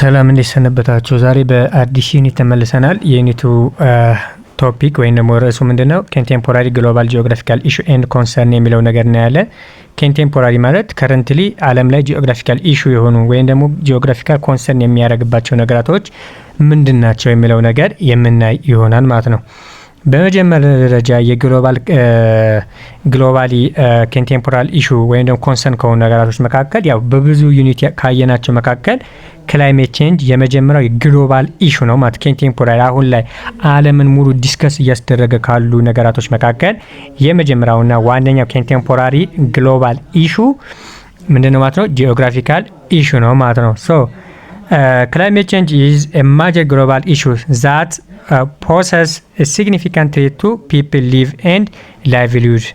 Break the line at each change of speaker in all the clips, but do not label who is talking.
ሰላም እንዴት ሰነበታችሁ? ዛሬ በአዲስ ዩኒት ተመልሰናል። የዩኒቱ ቶፒክ ወይም ደግሞ ርዕሱ ምንድነው? ኮንቴምፖራሪ ግሎባል ጂኦግራፊካል ኢሹ ኤንድ ኮንሰርን የሚለው ነገር ነው ያለ። ኮንቴምፖራሪ ማለት ከረንትሊ ዓለም ላይ ጂኦግራፊካል ኢሹ የሆኑ ወይም ደግሞ ጂኦግራፊካል ኮንሰርን የሚያደርግባቸው ነገራቶች ምንድናቸው የሚለው ነገር የምናይ ይሆናል ማለት ነው። በመጀመሪያ ደረጃ ግሎባሊ ኮንቴምፖራሪ ኢሹ ወይም ደግሞ ኮንሰርን ከሆኑ ነገራቶች መካከል ያው በብዙ ዩኒት ካየናቸው መካከል ክላይሜት ቼንጅ የመጀመሪያው ግሎባል ኢሹ ነው ማለት ኮንቴምፖራሪ አሁን ላይ ዓለምን ሙሉ ዲስከስ እያስደረገ ካሉ ነገራቶች መካከል የመጀመሪያውና ዋነኛው ኮንቴምፖራሪ ግሎባል ኢሹ ምንድነው ማለት ነው? ጂኦግራፊካል ኢሹ ነው ማለት ነው። ሶ climate change is a major global issue that poses a significant threat to people live and livelihood.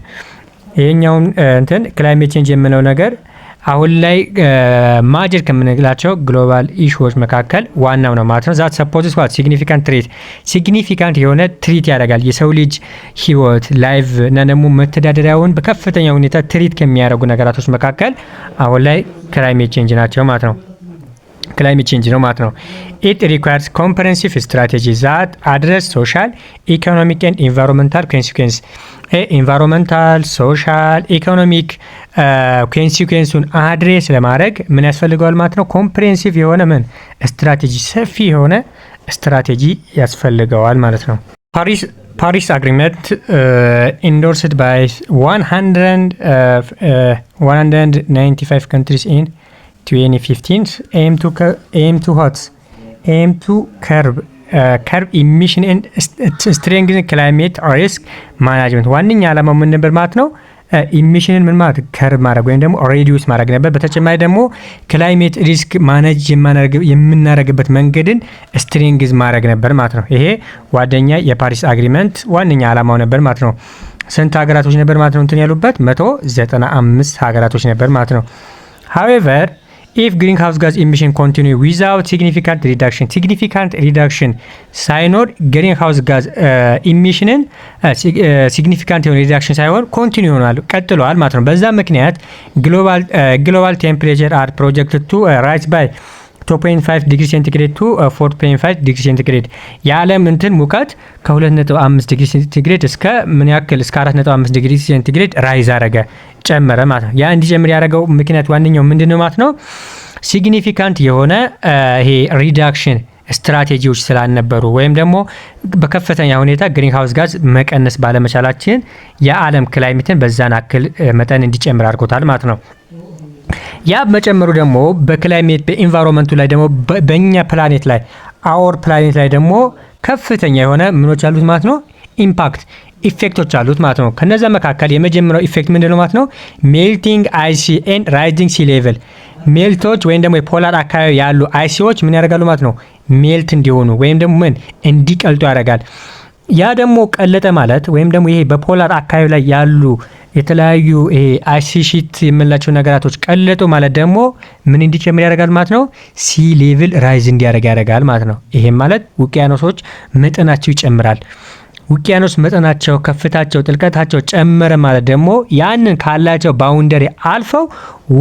ይሄኛውን እንትን ክላይሜት ቼንጅ የምንለው ነገር አሁን ላይ ማጀር ከምንላቸው ግሎባል ኢሹዎች መካከል ዋናው ነው ማለት ነው። ዛት ሰፖዝስ ዋት ሲግኒፊካንት የሆነ ትሪት ያደርጋል የሰው ልጅ ህይወት ላይቭ እና ደግሞ መተዳደሪያውን በከፍተኛ ሁኔታ ትሪት ከሚያደርጉ ነገራቶች መካከል አሁን ላይ ክላይሜት ቼንጅ ናቸው ማለት ነው። ክላይሜት ቼንጅ ነው ማለት ነው። ኢት ሪኳየርስ ኮምፕሬሄንሲቭ ስትራቴጂ ዛት አድረስ ሶሻል ኢኮኖሚክ ኤንድ ኢንቫይሮንመንታል ኮንሲኩዌንስ ኢንቫይሮንመንታል ሶሻል ኢኮኖሚክ ኮንሲኩዌንሱን አድሬስ ለማድረግ ምን ያስፈልገዋል ማለት ነው? ኮምፕሬሄንሲቭ የሆነ ስትራቴጂ ሰፊ የሆነ ስትራቴጂ ያስፈልገዋል ማለት ነው። ፓሪስ አግሪመንት ኢንዶርስድ ባይ 195 countries in 2015 aim to curb emission and strengthen climate risk management ዋነኛ ዓላማው ምን ነበር ማለት ነው? ኢሚሽንን ምን ማለት ከርብ ማድረግ ወይም ደግሞ ሬዲዩስ ማድረግ ነበር። በተጨማሪ ደግሞ ክላይሜት ሪስክ ማኔጅ የምናደርግበት መንገድን ስትሬንግዝ ማድረግ ነበር ማለት ነው። ይሄ ዋነኛ የፓሪስ አግሪመንት ዋነኛ ዓላማው ነበር ማለት ነው። ስንት ሀገራቶች ነበር ማለት ነው እንትን ያሉበት? 195 ሀገራቶች ነበር ማለት ነው። however if greenhouse gas emission continue without significant reduction ሳይኖር greenhouse gas emissioንን significant የሆነ reduction ሳይሆን continue ሆኗል ቀጥሏል ማለት ነው። በዛ ምክንያት global temperature are projected to rise by 2.5 ዲግሪ ሴንቲግሬድ to 4.5 ዲግሪ ሴንቲግሬድ የዓለም እንትን ሙቀት ከ2.5 ዲግሪ ሴንቲግሬድ እስከ ምን ያክል እስከ 4.5 ዲግሪ ሴንቲግሬድ ራይዝ አረገ ጨመረ ማለት ነው። ያ እንዲጨምር ያደረገው ምክንያት ዋነኛው ምንድነው ማለት ነው? ሲግኒፊካንት የሆነ ይሄ ሪዳክሽን ስትራቴጂዎች ስላልነበሩ ወይም ደግሞ በከፍተኛ ሁኔታ ግሪን ሃውስ ጋዝ መቀነስ ባለመቻላችን የዓለም ክላይሜትን በዛን አክል መጠን እንዲጨምር አድርጎታል ማለት ነው። ያ መጨመሩ ደግሞ በክላይሜት በኢንቫይሮንመንቱ ላይ ደግሞ በእኛ ፕላኔት ላይ አወር ፕላኔት ላይ ደግሞ ከፍተኛ የሆነ ምኖች አሉት ማለት ነው። ኢምፓክት ኢፌክቶች አሉት ማለት ነው። ከነዛ መካከል የመጀመሪያው ኢፌክት ምንድነው ማለት ነው? ሜልቲንግ አይሲ ኤንድ ራይዚንግ ሲ ሌቨል ሜልቶች ወይም ደግሞ የፖላር አካባቢ ያሉ አይሲዎች ምን ያደርጋሉ ማለት ነው? ሜልት እንዲሆኑ ወይም ደግሞ እንዲቀልጡ ያደርጋል። ያ ደግሞ ቀለጠ ማለት ወይም ደግሞ ይሄ በፖላር አካባቢ ላይ ያሉ የተለያዩ ይሄ አይሲ ሺት የምንላቸው ነገራቶች ቀለጡ ማለት ደግሞ ምን እንዲጨምር ያደርጋል ማለት ነው? ሲ ሌቭል ራይዝ እንዲያደርግ ያደርጋል ማለት ነው። ይሄም ማለት ውቅያኖሶች መጠናቸው ይጨምራል። ውቅያኖስ መጠናቸው ከፍታቸው ጥልቀታቸው ጨመረ ማለት ደግሞ ያንን ካላቸው ባውንደሪ አልፈው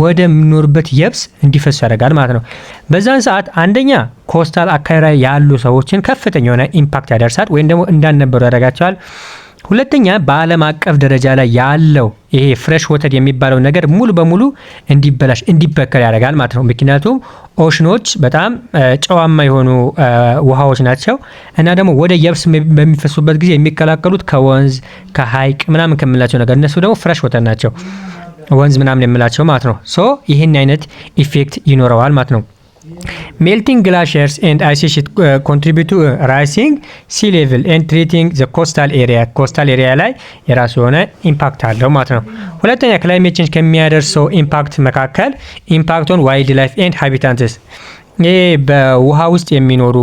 ወደ ምኖርበት የብስ እንዲፈሱ ያደርጋል ማለት ነው። በዛን ሰዓት አንደኛ ኮስታል አካባቢ ያሉ ሰዎችን ከፍተኛ የሆነ ኢምፓክት ያደርሳል ወይም ደግሞ እንዳልነበሩ ያደርጋቸዋል። ሁለተኛ በዓለም አቀፍ ደረጃ ላይ ያለው ይሄ ፍሬሽ ወተር የሚባለው ነገር ሙሉ በሙሉ እንዲበላሽ እንዲበከል ያደርጋል ማለት ነው። ምክንያቱም ኦሽኖች በጣም ጨዋማ የሆኑ ውሃዎች ናቸው እና ደግሞ ወደ የብስ በሚፈሱበት ጊዜ የሚቀላቀሉት ከወንዝ ከሀይቅ ምናምን ከምንላቸው ነገር እነሱ ደግሞ ፍሬሽ ወተር ናቸው ወንዝ ምናምን የምላቸው ማለት ነው። ሶ ይህን አይነት ኢፌክት ይኖረዋል ማለት ነው። Melting glaciers and ice sheet contribute to rising sea level and treating the coastal area ላይ የራሱ የሆነ ኢምፓክት አለው ማለት ነው። ሁለተኛ ክላይሜት ቼንጅ ከሚያደርሰው ኢምፓክት መካከል ኢምፓክት ኦን ዋይልድ ላይፍ ኤንድ ሃቢታትስ ይሄ በውሃ ውስጥ የሚኖሩ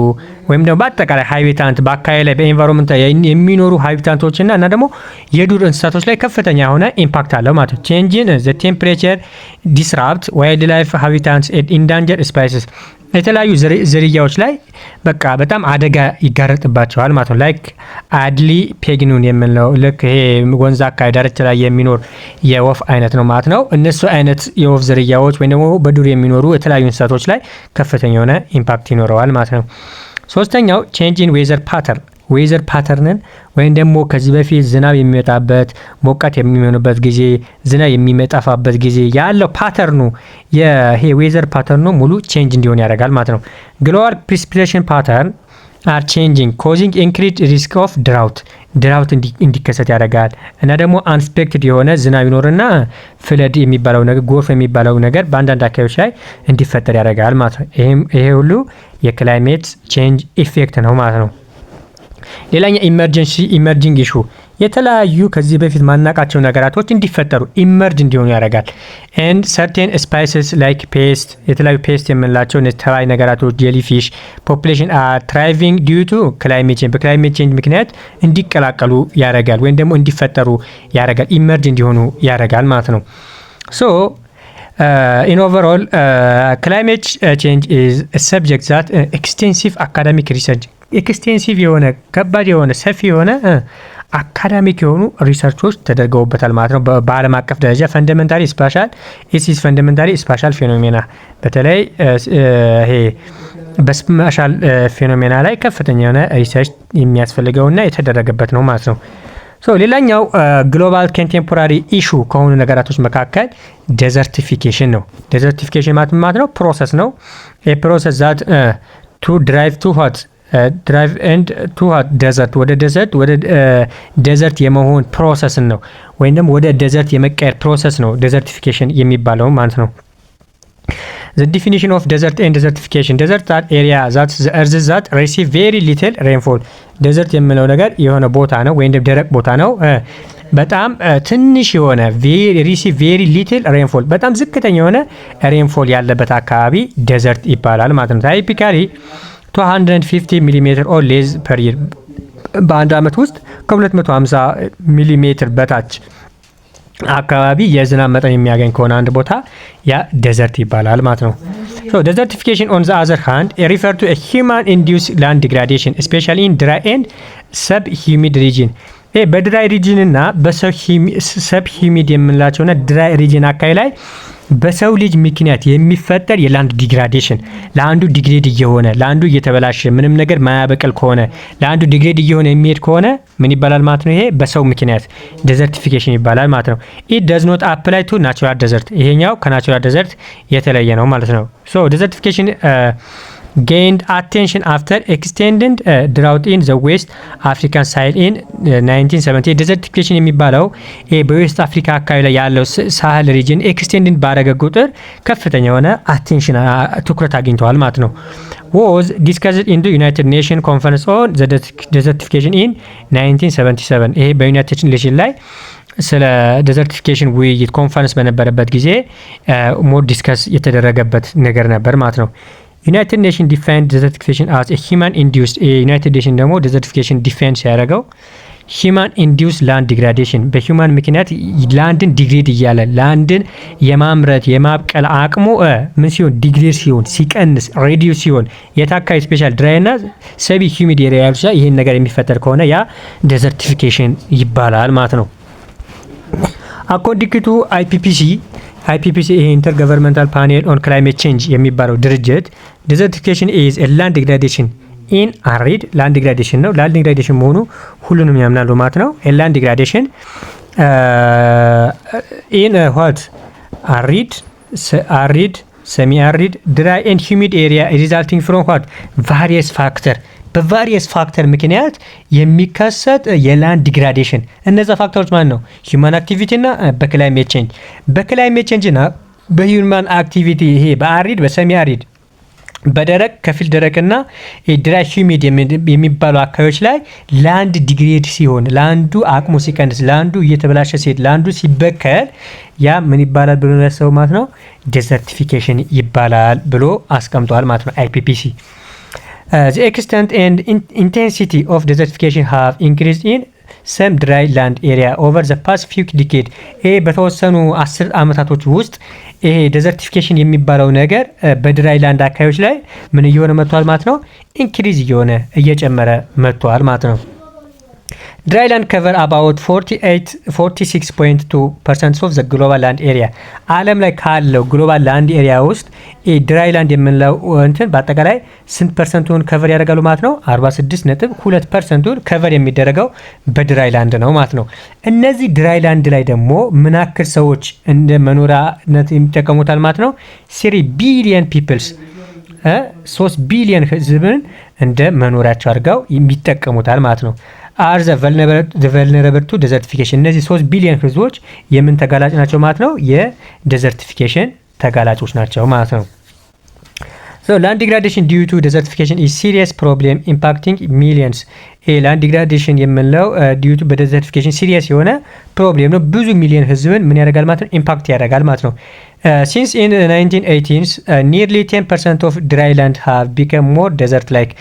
ወይም ደግሞ በአጠቃላይ ሃቢታንት በአካባቢ ላይ በኤንቫይሮንመንት የሚኖሩ ሃቢታንቶችና እና ደግሞ የዱር እንስሳቶች ላይ ከፍተኛ የሆነ ኢምፓክት አለው ማለት ነው። ቼንጅን ዘ ቴምፕሬቸር ዲስራፕት ዋይልድ ላይፍ ሃቢታንትስ ኤንድ ኢንዳንጀር ስፓይሲስ የተለያዩ ዝርያዎች ላይ በቃ በጣም አደጋ ይጋረጥባቸዋል ማለት ነው። ላይክ አድሊ ፔግኑን የምንለው ልክ ይሄ ወንዝ አካባቢ ዳርቻ ላይ የሚኖር የወፍ አይነት ነው ማለት ነው። እነሱ አይነት የወፍ ዝርያዎች ወይም ደግሞ በዱር የሚኖሩ የተለያዩ እንስሳቶች ላይ ከፍተኛ የሆነ ኢምፓክት ይኖረዋል ማለት ነው። ሶስተኛው ቼንጅ ኢን ዌዘር ፓተርን ዌዘር ፓተርንን ወይም ደግሞ ከዚህ በፊት ዝናብ የሚመጣበት ሞቃት የሚሆንበት ጊዜ ዝናብ የሚመጣፋበት ጊዜ ያለው ፓተርኑ ይሄ ዌዘር ፓተርኑ ሙሉ ቼንጅ እንዲሆን ያደርጋል ማለት ነው። ግሎባል ፕሪሲፒቴሽን ፓተርን አር ቼንጂንግ ኮዚንግ ኢንክሪድ ሪስክ ኦፍ ድራውት እንዲከሰት ያደርጋል እና ደግሞ አንስፔክትድ የሆነ ዝናብ ይኖርና ፍለድ የሚባለው ነገር ጎርፍ የሚባለው ነገር በአንዳንድ አካባቢዎች ላይ እንዲፈጠር ያደርጋል ማለት ነው። ይሄ ሁሉ የክላይሜት ቼንጅ ኢፌክት ነው ማለት ነው። ሌላኛው ኢመርጂንግ ኢሹ የተለያዩ ከዚህ በፊት ማናቃቸው ነገራቶች እንዲፈጠሩ ኢመርጅ እንዲሆኑ ያደርጋል። ኤንድ ሰርቴን ስፓይስስ ላይክ ፔስት የተለያዩ ፔስት የምንላቸው ተባይ ነገራቶች ጄሊፊሽ ፖፑሌሽን አር ትራይቪንግ ዲዩ ቱ ክላይሜት ቼንጅ በክላይሜት ቼንጅ ምክንያት እንዲቀላቀሉ ያደርጋል ወይም ደግሞ እንዲፈጠሩ ያደርጋል ኢመርጅ እንዲሆኑ ያደርጋል ማለት ነው። ሶ in overall climate change is a subject that extensive academic research ኤክስቴንሲቭ የሆነ ከባድ የሆነ ሰፊ የሆነ አካዳሚክ የሆኑ ሪሰርቾች ተደርገውበታል ማለት ነው። በዓለም አቀፍ ደረጃ ፈንዳሜንታሊ ስፓሻል ኢሲስ ፈንዳሜንታሊ ስፓሻል ፌኖሜና በተለይ ይሄ በስፓሻል ፌኖሜና ላይ ከፍተኛ የሆነ ሪሰርች የሚያስፈልገውና የተደረገበት ነው ማለት ነው። ሶ ሌላኛው ግሎባል ኮንቴምፖራሪ ኢሹ ከሆኑ ነገራቶች መካከል ዴዘርቲፊኬሽን ነው። ዴዘርቲፊኬሽን ማለት ነው ፕሮሰስ ነው። ፕሮሰስ ዛት ቱ ድራይቭ ቱ ሆት ድራይቭ ኤንድ ቱ ሆት ዴዘርት ወደ ዴዘርት የመሆን ፕሮሰስን ነው ወይም ደግሞ ወደ ዴዘርት የመቀየር ፕሮሰስ ነው ዴዘርቲፊኬሽን የሚባለው ማለት ነው። The definition of desert and desertification desert that area that the earth that receive very little rainfall desert የምለው ነገር የሆነ ቦታ ነው ወይም ደረቅ ቦታ ነው በጣም ትንሽ የሆነ receive very little rainfall በጣም ዝቅተኛ የሆነ ሬንፎል ያለበት አካባቢ ዴዘርት ይባላል ማለት ነው። ታይፒካሊ 250 mm or less per year በአንድ አመት ውስጥ ከ250 ሚሜ በታች አካባቢ የዝናብ መጠን የሚያገኝ ከሆነ አንድ ቦታ ያ ዴዘርት ይባላል ማለት ነው። So desertification on the other hand refer to a human induced land degradation especially in dry and sub-humid region በድራይ ሪጅን እና በሰብ ሂሚድ የምንላቸውና ድራይ ሪጅን አካባቢ ላይ በሰው ልጅ ምክንያት የሚፈጠር የላንድ ዲግራዴሽን ለአንዱ ዲግሬድ እየሆነ ለአንዱ እየተበላሸ ምንም ነገር ማያበቀል ከሆነ ለአንዱ ዲግሬድ እየሆነ የሚሄድ ከሆነ ምን ይባላል ማለት ነው? ይሄ በሰው ምክንያት ዴዘርቲፊኬሽን ይባላል ማለት ነው። it does not apply to natural desert ይሄኛው ከናቹራል ዴዘርት የተለየ ነው ማለት ነው። so desertification gained attention after extended drought in the West African Sahel in 1970 desertification የሚባለው በዌስት አፍሪካ አካባቢ ላይ ያለው ሳህል ሪጅን ኤክስቴንድድ ባረገ ቁጥር ከፍተኛ የሆነ አቴንሽን ትኩረት አግኝተዋል ማለት ነው። was discussed in the United Nations Conference on the desertification in 1977 ይሄ በዩናይትድ ኔሽን ላይ ስለ ዴዘርቲፊኬሽን ውይይት ኮንፈረንስ በነበረበት ጊዜ ሞር ዲስከስ የተደረገበት ነገር ነበር ማለት ነው። ዩናይትድ ኔሽን ዲፋይንድ ዴዘርቲፊኬሽን አስ ሂማን ኢንዲዩስድ ዩናይትድ ኔሽን ደግሞ ዴዘርቲፊኬሽን ዲፋይን ሲያደርገው ሂማን ኢንዲዩስ ላንድ ዲግራዴሽን በሂማን ምክንያት ላንድን ዲግሬድ እያለ ላንድን የማምረት የማብቀል አቅሙ ምን ሲሆን ዲግሬድ ሲሆን ሲቀንስ ሬዲዩስ ሲሆን የታካይ ስፔሻል ድራይ እና ሰቢ ሂሚድ ኤሪያ ያሉት ይሄን ነገር የሚፈጠር ከሆነ ያ ዴዘርቲፊኬሽን ይባላል ማለት ነው። አኮርዲንግ ቱ IPCC ኢንተርገቨርንመንታል ፓኔል ኦን ክላይሜት ቼንጅ የሚባለው ድርጅት ዴዘርቲፊኬሽን ኢዝ ላንድ ዲግራዴሽን ኢን አሪድ ላንድ ዲግራዴሽን ነው። ላንድ ዲግራዴሽን መሆኑ ሁሉንም ያምናሉ ማለት ነው። ላንድ ዲግራዴሽን ኢን ዋት አሪድ ሰሚ አሪድ ድራይ ኤንድ ሂሚድ ኤሪያ ሪዛልቲንግ ፍሮም ዋት ቫሪየስ ፋክተር በቫሪየስ ፋክተር ምክንያት የሚከሰት የላንድ ዲግራዴሽን እነዛ ፋክተሮች ማለት ነው ሂውማን አክቲቪቲ እና በክላይሜት ቼንጅ እና በሂውማን አክቲቪቲ ይሄ በአሪድ በሰሚ አሪድ በደረቅ ከፊል ደረቅና ድራይ ሂሚድ የሚባሉ አካባቢዎች ላይ ላንድ ዲግሬድ ሲሆን ላንዱ አቅሙ ሲቀንስ ላንዱ እየተበላሸ ሲሄድ ላንዱ ሲበከል ያ ምን ይባላል ብሎ ያሰው ማለት ነው ዴዘርቲፊኬሽን ይባላል ብሎ አስቀምጧል ማለት ነው IPCC። The extent and intensity of desertification have increased in some dry land area over the past few decades. ይሄ በተወሰኑ 10 ዓመታቶች ውስጥ ይሄ ዴዘርቲፊኬሽን የሚባለው ነገር በድራይ ላንድ አካባቢዎች ላይ ምን እየሆነ መጥቷል ማለት ነው? ኢንክሪዝ እየጨመረ መጥቷል ማለት ነው። Dry land cover about 46.2% of the global land area. ዓለም ላይ ካለው ግሎባል ላንድ ኤሪያ ውስጥ ድራይ ላንድ የምንለው እንትን በአጠቃላይ ስንት ፐርሰንቱን ከቨር ያደርጋሉ ማለት ነው? 46.2%ን ከቨር የሚደረገው በድራይ ላንድ ነው ማለት ነው። እነዚህ ድራይ ላንድ ላይ ደግሞ ምን ያክል ሰዎች እንደ መኖሪያነት የሚጠቀሙታል ማለት ነው? 3 ቢሊየን ፒፕልስ 3 ቢሊየን ህዝብን እንደ መኖሪያቸው አድርገው የሚጠቀሙታል ማለት ነው። are the vulnerable to desertification. እነዚህ 3 ቢሊዮን ህዝቦች የምን ተጋላጭ ናቸው ማለት ነው? የዴዘርቲፊኬሽን ተጋላጮች ናቸው ማለት ነው። So land degradation due to desertification is serious problem impacting millions. land degradation የምንለው due to desertification serious የሆነ ፕሮብሌም ነው። ብዙ ሚሊዮን ህዝብን ምን ያደርጋል ማለት ነው? ኢምፓክት ያደርጋል ማለት ነው። Since in the 1980s, nearly 10% of dry land have become more desert-like.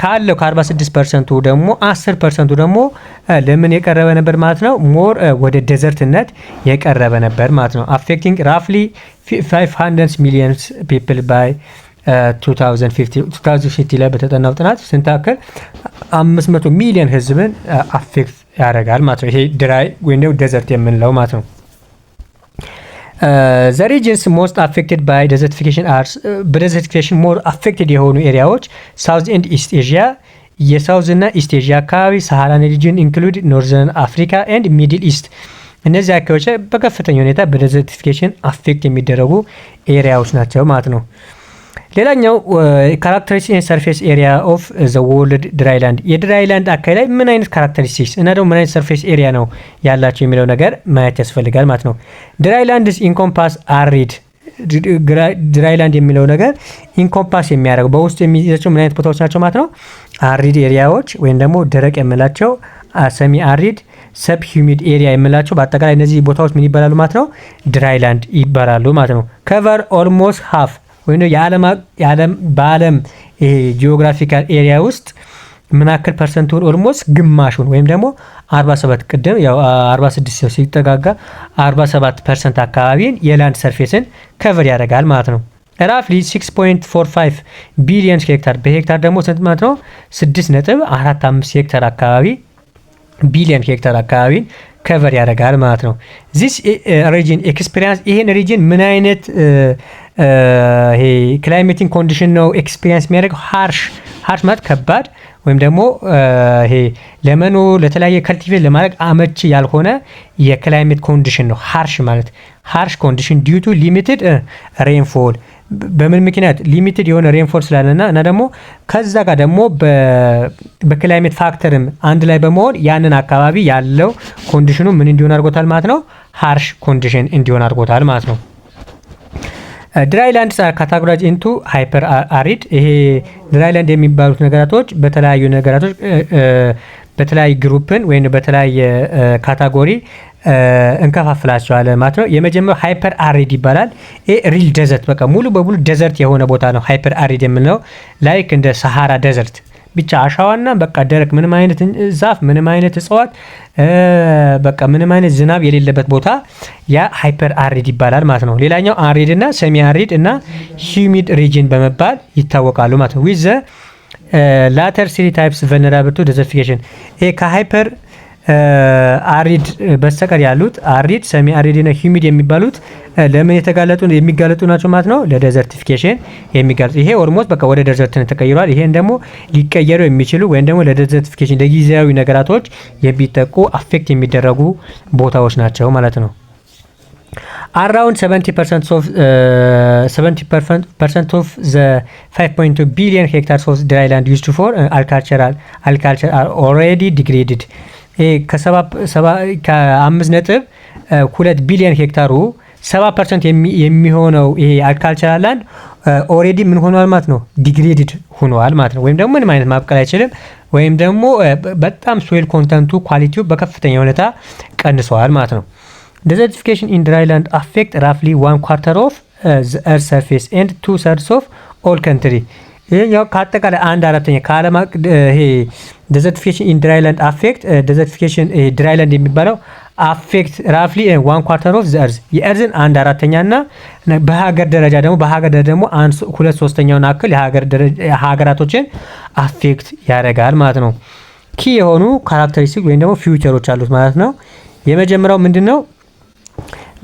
ካለው ከ46% ደግሞ 10% ደግሞ ለምን የቀረበ ነበር ማለት ነው? ሞር ወደ ዴዘርትነት የቀረበ ነበር ማለት ነው። affecting roughly 500 million people by 2050 ላይ በተጠናው ጥናት ስንት ያክል 500 ሚሊዮን ህዝብን አፌክት ያደርጋል ማለት ነው። ይሄ ድራይ ወይም ዴዘርት የምንለው ማለት ነው። The regions most affected by desertification are በdesertification more affected የሆኑ ኤሪያዎች ሳውዝ ኤንድ ኢስት ኤዥያ የሳውዝ እና ኢስት ኤዥያ አካባቢ ሳሃራን ሪጅን ኢንክሉድ ኖርዘርን አፍሪካ ኤንድ ሚድል ኢስት እነዚህ አካባቢዎች በከፍተኛ ሁኔታ በdesertification አፌክት የሚደረጉ ኤሪያዎች ናቸው ማለት ነው። ሌላኛው ካራክተሪስቲክስ ሰርፌስ ኤሪያ ኦፍ ዘ ወርልድ ድራይ ላንድ የድራይ ላንድ አካባቢ ላይ ምን አይነት ካራክተሪስቲክስ እና ደግሞ ምን አይነት ሰርፌስ ኤሪያ ነው ያላቸው የሚለው ነገር ማየት ያስፈልጋል ማለት ነው። ድራይ ላንድስ ኢንኮምፓስ አሪድ ድራይ ላንድ የሚለው ነገር ኢንኮምፓስ የሚያደርገው በውስጡ የሚይዛቸው ምን አይነት ቦታዎች ናቸው ማለት ነው? አሪድ ኤሪያዎች ወይም ደግሞ ደረቅ የምላቸው ሰሚ አሪድ ሰብ ሂዩሚድ ኤሪያ የምላቸው በአጠቃላይ እነዚህ ቦታዎች ምን ይባላሉ ማለት ነው? ድራይ ላንድ ይባላሉ ማለት ነው። ከቨር ኦልሞስት ሃፍ ወይም በዓለም ጂኦግራፊካል ኤሪያ ውስጥ ምን ያክል ፐርሰንቱን ኦልሞስት ግማሹን ወይም ደግሞ 47 ቅድም ያው 46 ሲጠጋጋ 47% አካባቢን የላንድ ሰርፌስን ከቨር ያደርጋል ማለት ነው። ራፍሊ 6.45 ቢሊዮን ሄክታር በሄክታር ደግሞ ስንት ማለት ነው? 6.45 ሄክታር አካባቢ ቢሊዮን ሄክታር አካባቢን ከቨር ያደርጋል ማለት ነው። ዚስ ሪጅን ኤክስፒሪየንስ ይሄን ሪጅን ምን አይነት ይሄ ክላይሜቲክ ኮንዲሽን ነው ኤክስፒሪየንስ የሚያደርገው? ሃርሽ ማለት ከባድ ወይም ደግሞ ይሄ ለመኖር ለተለያየ ከልቲቬት ለማድረግ አመቺ ያልሆነ የክላይሜት ኮንዲሽን ነው። ሃርሽ ኮንዲሽን ዲዩ ቱ ሊሚትድ ሬንፎል በምን ምክንያት ሊሚትድ የሆነ ሬንፎል ስላለና እና ደግሞ ከዛ ጋር ደግሞ በክላይሜት ፋክተርም አንድ ላይ በመሆን ያንን አካባቢ ያለው ኮንዲሽኑ ምን እንዲሆን አድርጎታል ማለት ነው? ሃርሽ ኮንዲሽን እንዲሆን አድርጎታል ማለት ነው። ድራይ ላንድስ አር ካታጎራይዝ ኢንቱ ሃይፐር አሪድ ይሄ ድራይ ላንድ የሚባሉት ነገራቶች በተለያየ ግሩፕን ወይም በተለያየ ካታጎሪ እንከፋፍላቸዋለን ማለት ነው። የመጀመሪያው ሃይፐር አሪድ ይባላል። ሪል ዴዘርት በቃ ሙሉ በሙሉ ዴዘርት የሆነ ቦታ ነው ሃይፐር አሪድ የምንለው። ላይክ እንደ ሰሃራ ዴዘርት ብቻ አሻዋና በቃ ደረቅ ምንም አይነት ዛፍ ምንም አይነት እጽዋት በቃ ምንም አይነት ዝናብ የሌለበት ቦታ ያ ሃይፐር አሪድ ይባላል ማለት ነው። ሌላኛው አሪድ እና ሰሚ አሪድ እና ሂዩሚድ ሪጅን በመባል ይታወቃሉ ማለት ነው። ዊዝ ዘ ላተር 3 ታይፕስ ቨልነራብል ቱ ዴዘርቲፊኬሽን ከሃይፐር አሪድ በስተቀር ያሉት አሪድ ሰሚ አሪድ እና ሂዩሚድ የሚባሉት ለምን የሚጋለጡ ናቸው ማለት ነው? ለዴዘርቲፊኬሽን የሚጋለጡ። ይሄ ኦልሞስት በቃ ወደ ዴዘርትነት ተቀይሯል። ይሄን ደግሞ ሊቀየሩ የሚችሉ ወይም ደግሞ ለዴዘርቲፊኬሽን ለጊዜያዊ ነገራቶች የሚጠቁ አፌክት የሚደረጉ ቦታዎች ናቸው ማለት ነው። Around 70% of the 5.2 billion hectares of dry land used for agriculture are already degraded. ከ5.2 ቢሊዮን ሄክታሩ 70% የሚሆነው ይሄ አግሪካልቸራል ላንድ ኦሬዲ ምን ሆኗል ማለት ነው? ዲግሬድድ ሆኗል ማለት ነው። ወይም ደግሞ ምንም አይነት ማብቀል አይችልም ወይም ደግሞ በጣም ሶይል ኮንተንቱ ኳሊቲው በከፍተኛ ሁኔታ ቀንሷል ማለት ነው። Desertification in dry land affect roughly 1/4 of the earth surface and 2/3 of all country. ይሄኛው ከአጠቃላይ 1/4 ከዓለም ይሄ ዴዘርቲፊኬሽን ኢን ድራይላንድ አፌክት ዴዘርቲፊኬሽን ድራይላንድ የሚባለው አፌክት ራፍሊ 1/4 ኦፍ ዘ እርዝ የእርዝን 1/4 እና በሀገር ደረጃ ደግሞ 2/3 አክል የሀገራቶችን አፌክት ያደርጋል ማለት ነው። ኪ የሆኑ ካራክተሪስቲክ ወይም ደግሞ ፊውቸሮች አሉት ማለት ነው። የመጀመሪያው ምንድነው?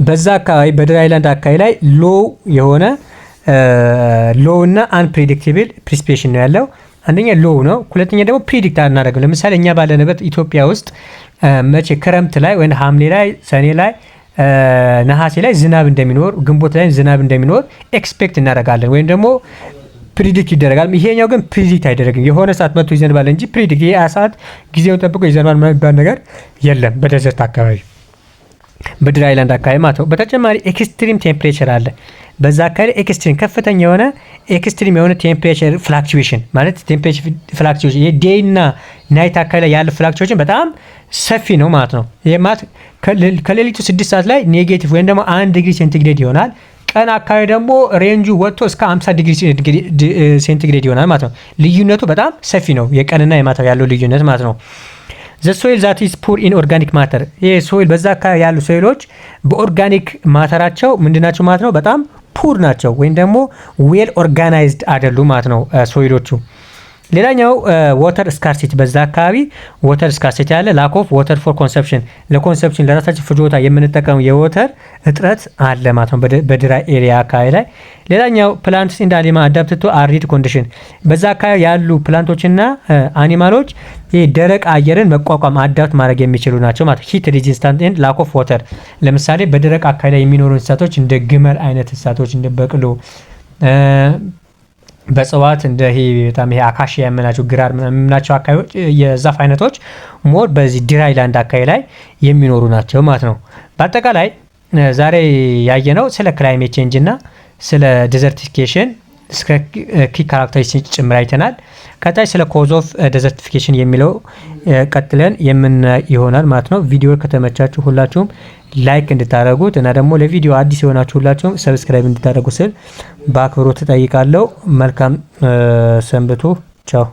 በዛ አካባቢ በድራይላንድ አካባቢ ላይ የሆነ ሎው እና አንፕሬዲክቴብል ፕሪሲፒቴሽን ነው ያለው። አንደኛ ሎው ነው፣ ሁለተኛ ደግሞ ፕሪዲክት አናደርግም። ለምሳሌ እኛ ባለንበት ኢትዮጵያ ውስጥ መቼ ክረምት ላይ ወይም ሐምሌ ላይ፣ ሰኔ ላይ፣ ነሐሴ ላይ ዝናብ እንደሚኖር፣ ግንቦት ላይ ዝናብ እንደሚኖር ኤክስፔክት እናደርጋለን ወይም ደግሞ ፕሪዲክት ይደረጋል። ይሄኛው ግን ፕሪዲክት አይደረግም። የሆነ ሰዓት መጥቶ ይዘንባል እንጂ ፕሪዲክት ይሄ ሰዓት ጊዜውን ጠብቆ ይዘንባል የሚባል ነገር የለም በደዘርት አካባቢ በድራይላንድ አካባቢ ማለት ነው። በተጨማሪ ኤክስትሪም ቴምፕሬቸር አለ። በዛ አካባቢ ኤክስትሪም ከፍተኛ የሆነ ኤክስትሪም የሆነ ቴምፕሬቸር ፍላክቹዌሽን ማለት ቴምፕሬቸር ፍላክቹዌሽን የዴይ እና ናይት አካባቢ ላይ ያለ ፍላክቹዌሽን በጣም ሰፊ ነው ማለት ነው። ይሄ ማለት ከሌሊቱ 6 ሰዓት ላይ ኔጌቲቭ ወይም ደግሞ 1 ዲግሪ ሴንቲግሬድ ይሆናል። ቀን አካባቢ ደግሞ ሬንጁ ወጥቶ እስከ 50 ዲግሪ ሴንቲግሬድ ይሆናል ማለት ነው። ልዩነቱ በጣም ሰፊ ነው፣ የቀንና የማታ ያለው ልዩነት ማለት ነው። ዘ ሶይል ዛት ኢዝ ፑር ኢን ኦርጋኒክ ማተር ይሄ ሶይል በዛ አካባቢ ያሉ ሶይሎች በኦርጋኒክ ማተራቸው ምንድናቸው ማለት ነው? በጣም ፑር ናቸው ወይም ደግሞ ዌል ኦርጋናይዝድ አይደሉም ማለት ነው ሶይሎቹ። ሌላኛው ዋተር ስካርሲቲ በዛ አካባቢ ዋተር ስካርሲቲ ያለ ላክ ኦፍ ዋተር ፎር ኮንሰፕሽን ለኮንሰፕሽን ለራሳችን ፍጆታ የምንጠቀመው የዋተር እጥረት አለ ማለት ነው በድራይ ኤሪያ አካባቢ ላይ። ሌላኛው ፕላንትስ ኢንድ አኒማል አዳፕትድ ቱ አሪድ ኮንዲሽን በዛ አካባቢ ያሉ ፕላንቶችና አኒማሎች ደረቅ አየርን መቋቋም አዳፕት ማድረግ የሚችሉ ናቸው ማለት ሂት ሬዚስታንት ኤንድ ላክ ኦፍ ዋተር። ለምሳሌ በደረቅ አካባቢ ላይ የሚኖሩ እንስሳቶች እንደ ግመል አይነት እንስሳቶች እንደ በቅሎ በእጽዋት እንደ በጣም አካሺያ የምናቸው ግራር የምናቸው አካባቢዎች የዛፍ አይነቶች ሞር በዚህ ድራይላንድ አካባቢ ላይ የሚኖሩ ናቸው ማለት ነው። በአጠቃላይ ዛሬ ያየነው ስለ ክላይሜት ቼንጅ እና ስለ ዴዘርቲፊኬሽን እስከ ኪ ካራክተሪስቲክ ጭምር አይተናል። ቀጣይ ስለ ኮዝ ኦፍ ዴዘርቲፊኬሽን የሚለው ቀጥለን የምናይ ይሆናል ማለት ነው። ቪዲዮ ከተመቻችሁ ሁላችሁም ላይክ እንድታደርጉት እና ደግሞ ለቪዲዮ አዲስ የሆናችሁ ሁላችሁም ሰብስክራይብ እንድታደርጉ ስል በአክብሮት እጠይቃለሁ። መልካም ሰንብቱ። ቻው።